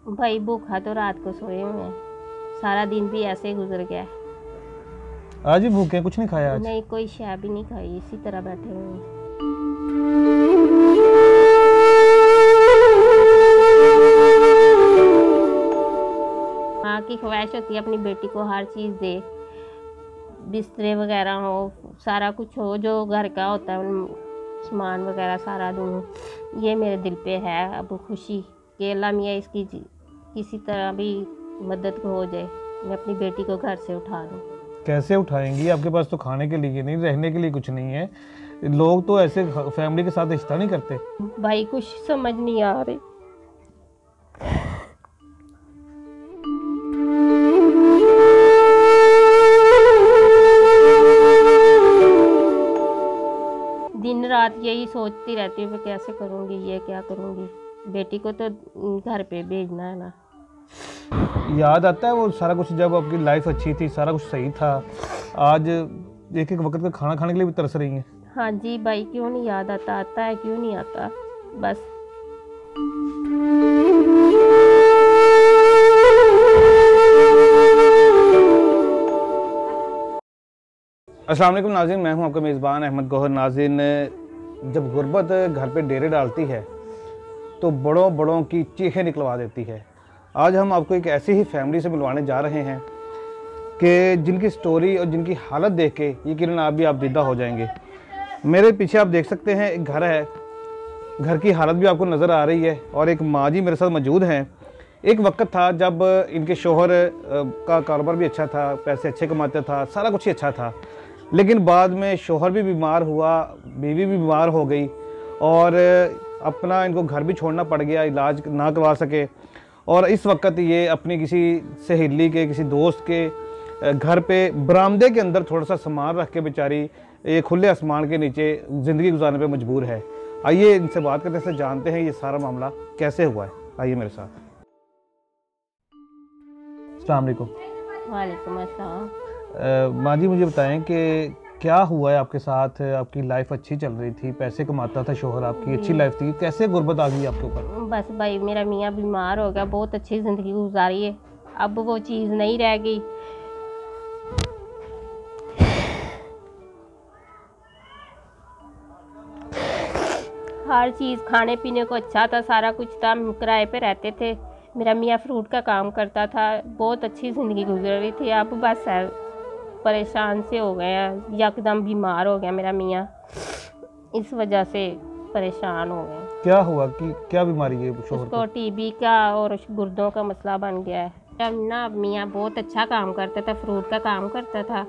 भाई भूखा तो रात को सोए हुए हैं, सारा दिन भी ऐसे ही गुजर गया। आज भी भूखे हैं, कुछ नहीं खाया आज? नहीं, कोई शय भी नहीं खाई, इसी तरह बैठे हुए हैं। माँ की ख्वाहिश होती है अपनी बेटी को हर चीज़ दे, बिस्तरे वगैरह हो, सारा कुछ हो जो घर का होता है, सामान वगैरह सारा दूँ। ये मेरे दिल पे है अब खुशी कि अल्लाह मियाँ इसकी किसी तरह भी मदद हो जाए, मैं अपनी बेटी को घर से उठा दूँ। कैसे उठाएंगी? आपके पास तो खाने के लिए नहीं, रहने के लिए कुछ नहीं है। लोग तो ऐसे फैमिली के साथ रिश्ता नहीं करते। भाई कुछ समझ नहीं आ रही। दिन रात यही सोचती रहती हूँ मैं कैसे करूँगी, ये क्या करूँगी। बेटी को तो घर पे भेजना है ना। याद आता है वो सारा कुछ, जब आपकी लाइफ अच्छी थी, सारा कुछ सही था, आज एक एक वक्त का खाना खाने के लिए भी तरस रही हैं। हाँ जी भाई, क्यों नहीं याद आता, आता है, क्यों नहीं आता बस। अस्सलाम वालेकुम नाज़रीन, मैं हूं आपका मेज़बान अहमद गौहर। नाज़रीन, जब गुर्बत घर पे डेरे डालती है तो बड़ों बड़ों की चीखें निकलवा देती है। आज हम आपको एक ऐसी ही फैमिली से मिलवाने जा रहे हैं कि जिनकी स्टोरी और जिनकी हालत देख के यकीनन आप भी आप दीदा हो जाएंगे। मेरे पीछे आप देख सकते हैं एक घर है, घर की हालत भी आपको नज़र आ रही है और एक माँ जी मेरे साथ मौजूद हैं। एक वक्त था जब इनके शोहर का कारोबार भी अच्छा था, पैसे अच्छे कमाते था, सारा कुछ ही अच्छा था, लेकिन बाद में शोहर भी बीमार हुआ, बीवी भी बीमार हो गई और अपना इनको घर भी छोड़ना पड़ गया, इलाज ना करवा सके। और इस वक्त ये अपनी किसी सहेली के, किसी दोस्त के घर पे बरामदे के अंदर थोड़ा सा सामान रख के बेचारी ये खुले आसमान के नीचे ज़िंदगी गुजारने पे मजबूर है। आइए इनसे बात करते से जानते हैं ये सारा मामला कैसे हुआ है। आइए मेरे साथ। अस्सलाम वालेकुम। वालेकुम अस्सलाम। माँ जी, मुझे बताएं कि क्या हुआ है आपके साथ? आपकी लाइफ अच्छी चल रही थी, पैसे कमाता था शोहर, आपकी अच्छी लाइफ थी, कैसे गुर्बत आ गई आपके ऊपर? बस भाई मेरा मियाँ बीमार हो गया, बहुत अच्छी ज़िंदगी गुजारी है, अब वो चीज़ नहीं रह गई। हर चीज़ खाने पीने को अच्छा था, सारा कुछ था, हम किराए पे रहते थे। मेरा मियाँ फ्रूट का काम करता था, बहुत अच्छी ज़िंदगी गुजर रही थी। अब बस परेशान से हो गए हैं, यकदम बीमार हो गया मेरा मियाँ, इस वजह से परेशान हो गए। क्या हुआ कि क्या बीमारी है शोहर उसको को? टीबी का और गुर्दों का मसला बन गया है। जब ना मियाँ बहुत अच्छा काम करता था, फ्रूट का काम करता था,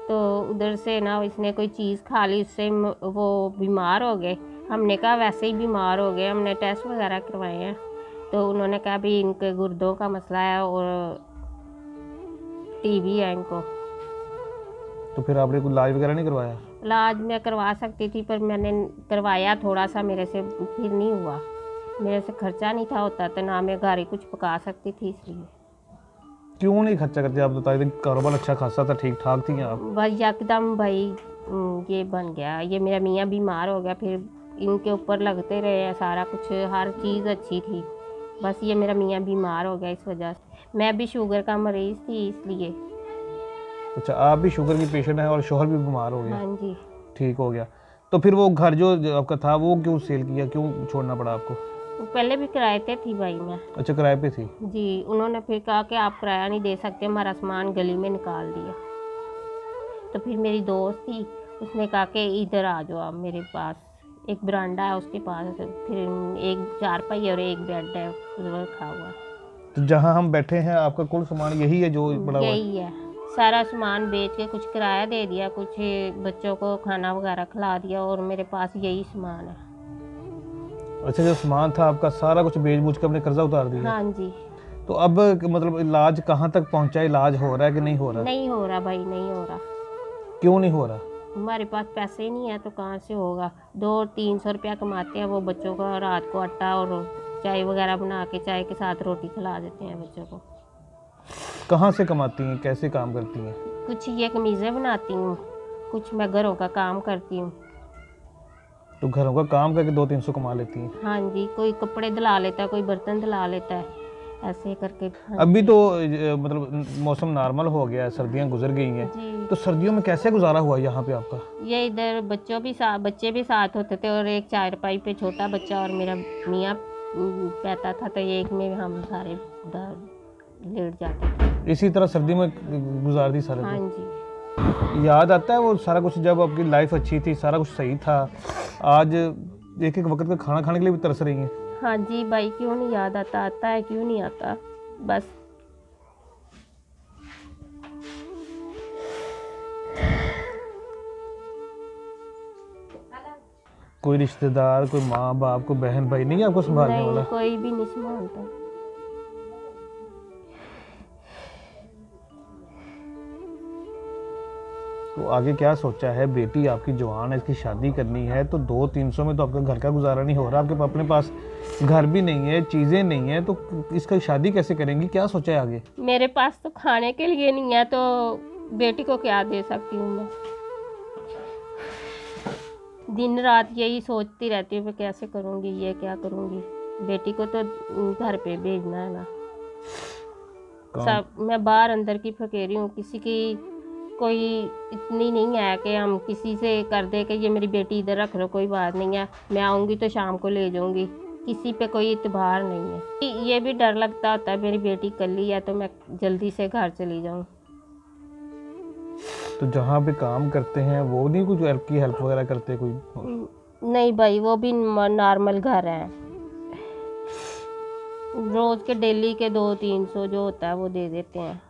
तो उधर से ना इसने कोई चीज़ खा ली, उससे वो बीमार हो गए। हमने कहा वैसे ही बीमार हो गए, हमने टेस्ट वगैरह करवाए हैं, तो उन्होंने कहा भी इनके गुर्दों का मसला है और टीबी है इनको। तो फिर आपने कोई इलाज वगैरह नहीं करवाया? इलाज मैं करवा सकती थी पर मैंने करवाया थोड़ा सा, मेरे से फिर नहीं हुआ, मेरे से खर्चा नहीं था होता, तो ना मैं घर ही कुछ पका सकती थी, इसलिए। क्यों नहीं खर्चा करते? आप बताइए, कारोबार अच्छा खासा था, ठीक ठाक थी आप। बस यकदम भाई ये बन गया, ये मेरा मियाँ बीमार हो गया, फिर इनके ऊपर लगते रहे हैं, सारा कुछ हर चीज़ अच्छी थी, बस ये मेरा मियाँ बीमार हो गया, इस वजह से। मैं भी शुगर का मरीज़ थी, इसलिए। अच्छा, आप भी शुगर की पेशेंट हैं और शोहर भी बीमार हो गया? हाँ जी। ठीक हो गया। तो फिर वो घर जो आपका था वो क्यों सेल किया, क्यों छोड़ना पड़ा आपको? पहले भी किराए पे थी भाई मैं। अच्छा, किराए पे थी? जी, उन्होंने फिर कहा कि आप किराया नहीं दे सकते, हमारा सामान गली में निकाल दिया। तो फिर मेरी दोस्त थी, उसने कहा कि इधर आ जाओ आप मेरे पास, एक बरांडा है उसके पास, फिर एक चारपाई और एक बेड है उस पर रखा हुआ है। तो जहाँ हम बैठे हैं आपका कुल सामान यही है जो पड़ा हुआ है? यही है, सारा सामान बेच के कुछ किराया दे दिया, कुछ बच्चों को खाना वगैरह खिला दिया, और मेरे पास यही सामान है। अच्छा, जो सामान था आपका सारा कुछ बेच बूझ के अपने कर्जा उतार दिया? हाँ जी। तो अब मतलब इलाज कहाँ तक पहुँचा? इलाज हो रहा है कि नहीं हो रहा? नहीं हो रहा भाई, नहीं हो रहा। क्यों नहीं हो रहा? हमारे पास पैसे ही नहीं है तो कहाँ से होगा। 200-300 रुपया कमाते हैं, वो बच्चों का रात को आटा और चाय वगैरह बना के चाय के साथ रोटी खिला देते हैं बच्चों को। कहाँ से कमाती हैं, कैसे काम करती हैं? कुछ ये कमीज़ें बनाती हूँ, कुछ मैं घरों का काम करती हूँ। तो घरों का काम करके 200-300 कमा लेती हैं? हाँ जी, कोई कपड़े धुला लेता है, कोई बर्तन धुला लेता है, ऐसे करके। हाँ अभी जी। तो मतलब मौसम नॉर्मल हो गया है, सर्दियां गुजर गई हैं, जी, तो सर्दियों में कैसे गुजारा हुआ यहाँ पे आपका? ये इधर बच्चे भी साथ होते थे और एक चारपाई पे छोटा बच्चा और मेरा मियाँ रहता था, तो एक में हम सारे उधर लेट जाते थे। इसी तरह सर्दी में गुजार दी सारे हाँ दिन। जी। याद आता है वो सारा कुछ, जब आपकी लाइफ अच्छी थी, सारा कुछ सही था, आज एक एक वक्त का खाना खाने के लिए भी तरस रही हैं? हाँ जी भाई, क्यों नहीं याद आता, आता है, क्यों नहीं आता। बस कोई रिश्तेदार, कोई माँ बाप, कोई बहन भाई नहीं है आपको संभालने नहीं, वाला? कोई भी नहीं संभालता। तो आगे क्या सोचा है? बेटी आपकी जवान है, इसकी शादी करनी है, तो 200-300 में तो आपका घर का गुजारा नहीं हो रहा, आपके अपने पास घर भी नहीं है, चीज़ें नहीं है, तो इसका शादी कैसे करेंगी? क्या सोचा है आगे? मेरे पास तो खाने के लिए नहीं है, तो बेटी को क्या दे सकती हूँ मैं। दिन रात यही सोचती रहती हूँ मैं कैसे करूँगी, ये क्या करूँगी। बेटी को तो घर पे भेजना है ना। सब मैं बाहर अंदर की फकीरी हूँ, किसी की कोई इतनी नहीं है कि हम किसी से कर दे कि ये मेरी बेटी इधर रख लो, कोई बात नहीं है, मैं आऊँगी तो शाम को ले जाऊँगी। किसी पे कोई इतबार नहीं है। ये भी डर लगता होता है, मेरी बेटी कल्ली है तो मैं जल्दी से घर चली जाऊँ। तो जहाँ पे काम करते हैं वो नहीं कुछ हेल्प वगैरह करते कोई? नहीं भाई, वो भी नॉर्मल घर है, रोज के डेली के 200-300 जो होता है वो दे देते हैं।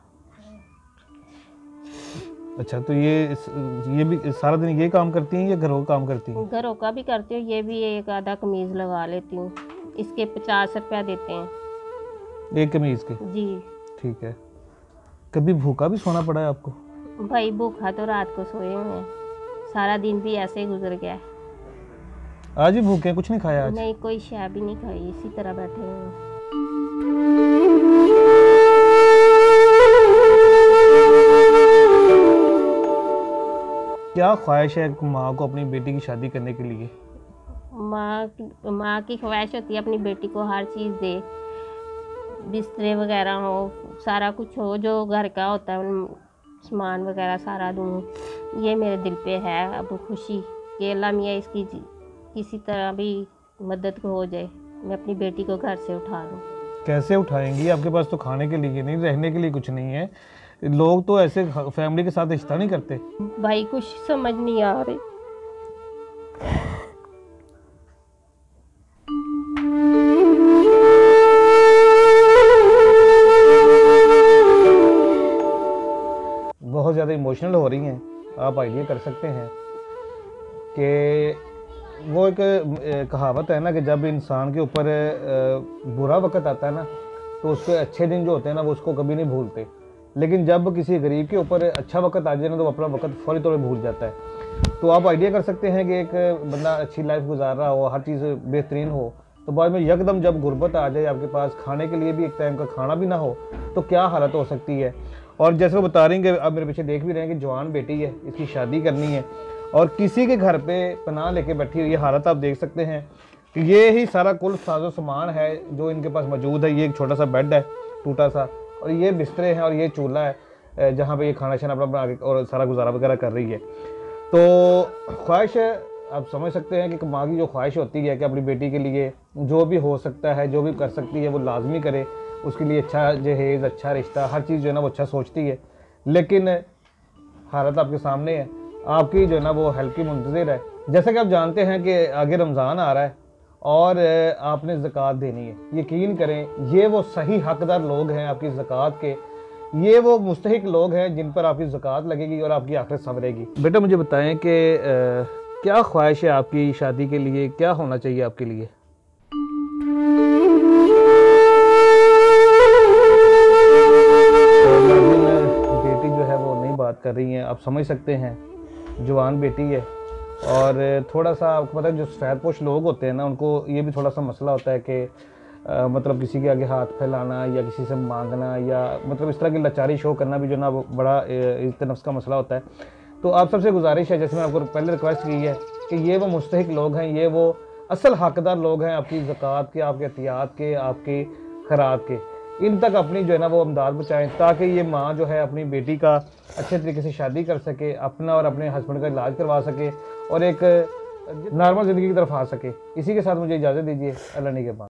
अच्छा, तो ये भी सारा दिन ये काम करती हैं या घरों का काम करती हैं? घरों का भी करती हूँ, ये भी एक आधा कमीज लगा लेती हूँ। इसके 50 रुपया देते हैं। एक कमीज के? जी ठीक है। कभी भूखा भी सोना पड़ा है आपको? भाई, भूखा तो रात को सोए हुए हैं, सारा दिन भी ऐसे ही गुजर गया। आज ही भूखे हैं, कुछ नहीं खाया आज? नहीं, कोई शय भी नहीं खाई, इसी तरह बैठे हुए हैं। क्या ख्वाहिश है माँ को अपनी बेटी की शादी करने के लिए? माँ की ख्वाहिश होती है अपनी बेटी को हर चीज़ दे, बिस्तरे वगैरह हो, सारा कुछ हो जो घर का होता है, सामान वगैरह सारा दूँ। ये मेरे दिल पे है अब खुशी कि अल्लाह मियाँ इसकी किसी तरह भी मदद को हो जाए, मैं अपनी बेटी को घर से उठा लूँ। कैसे उठाएंगी? आपके पास तो खाने के लिए नहीं, रहने के लिए कुछ नहीं है। लोग तो ऐसे फैमिली के साथ रिश्ता नहीं करते। भाई कुछ समझ नहीं आ रही। बहुत ज़्यादा इमोशनल हो रही हैं। आप आइडिया कर सकते हैं कि वो एक कहावत है ना कि जब इंसान के ऊपर बुरा वक्त आता है ना, तो उसके अच्छे दिन जो होते हैं ना वो उसको कभी नहीं भूलते, लेकिन जब किसी गरीब के ऊपर अच्छा वक्त आ जाए ना तो वो अपना वक्त फौरी तौर पर भूल जाता है। तो आप आइडिया कर सकते हैं कि एक बंदा अच्छी लाइफ गुजार रहा हो, हर चीज़ बेहतरीन हो, तो बाद में यकदम जब गुर्बत आ जाए, आपके पास खाने के लिए भी एक टाइम का खाना भी ना हो, तो क्या हालत हो सकती है। और जैसे वो बता रही हैं कि आप मेरे पीछे देख भी रहे हैं कि जवान बेटी है, इसकी शादी करनी है और किसी के घर पे पनाह लेके बैठी हुई, ये हालत आप देख सकते हैं कि ये ही सारा कुल साजो सामान है जो इनके पास मौजूद है। ये एक छोटा सा बेड है टूटा सा, और ये बिस्तरे हैं, और ये चूल्हा है जहाँ पे ये खाना शाना अपना बना के और सारा गुजारा वगैरह कर रही है। तो ख्वाहिश आप समझ सकते हैं कि माँ की जो ख्वाहिश होती है कि अपनी बेटी के लिए जो भी हो सकता है, जो भी कर सकती है वो लाजमी करे, उसके लिए अच्छा जहेज़, अच्छा रिश्ता, हर चीज़ जो है ना वो अच्छा सोचती है। लेकिन हालत आपके सामने है, आपकी जो है ना वो हेल्प की मुंतज़िर है। जैसा कि आप जानते हैं कि आगे रमज़ान आ रहा है और आपने ज़कात देनी है। यकीन करें ये वो सही हकदार लोग हैं आपकी ज़कात के, ये वो मुस्तहिक लोग हैं जिन पर आपकी ज़कात लगेगी और आपकी आखिरत संवरेगी। बेटा मुझे बताएं कि क्या ख्वाहिश है आपकी शादी के लिए, क्या होना चाहिए आपके लिए? बेटी जो है वो नहीं बात कर रही हैं, आप समझ सकते हैं, जवान बेटी है। और थोड़ा सा आपको पता है जो सफ़ेदपोश लोग होते हैं ना, उनको ये भी थोड़ा सा मसला होता है कि मतलब किसी के आगे हाथ फैलाना या किसी से मांगना या मतलब इस तरह की लाचारी शो करना भी जो ना वो बड़ा इज्जत नफ्स का मसला होता है। तो आप सबसे गुजारिश है, जैसे मैं आपको पहले रिक्वेस्ट की है कि ये वो मुस्तहिक लोग हैं, ये वो असल हकदार लोग हैं आपकी ज़कात के, आपके एहतियात के, आपके खैरात के। इन तक अपनी जो है ना वो अमदाद पहुँचाएँ, ताकि ये माँ जो है अपनी बेटी का अच्छे तरीके से शादी कर सके, अपना और अपने हस्बैंड का इलाज करवा सके और एक नॉर्मल ज़िंदगी की तरफ आ सके। इसी के साथ मुझे इजाज़त दीजिए। अल्लाह ने के बाद।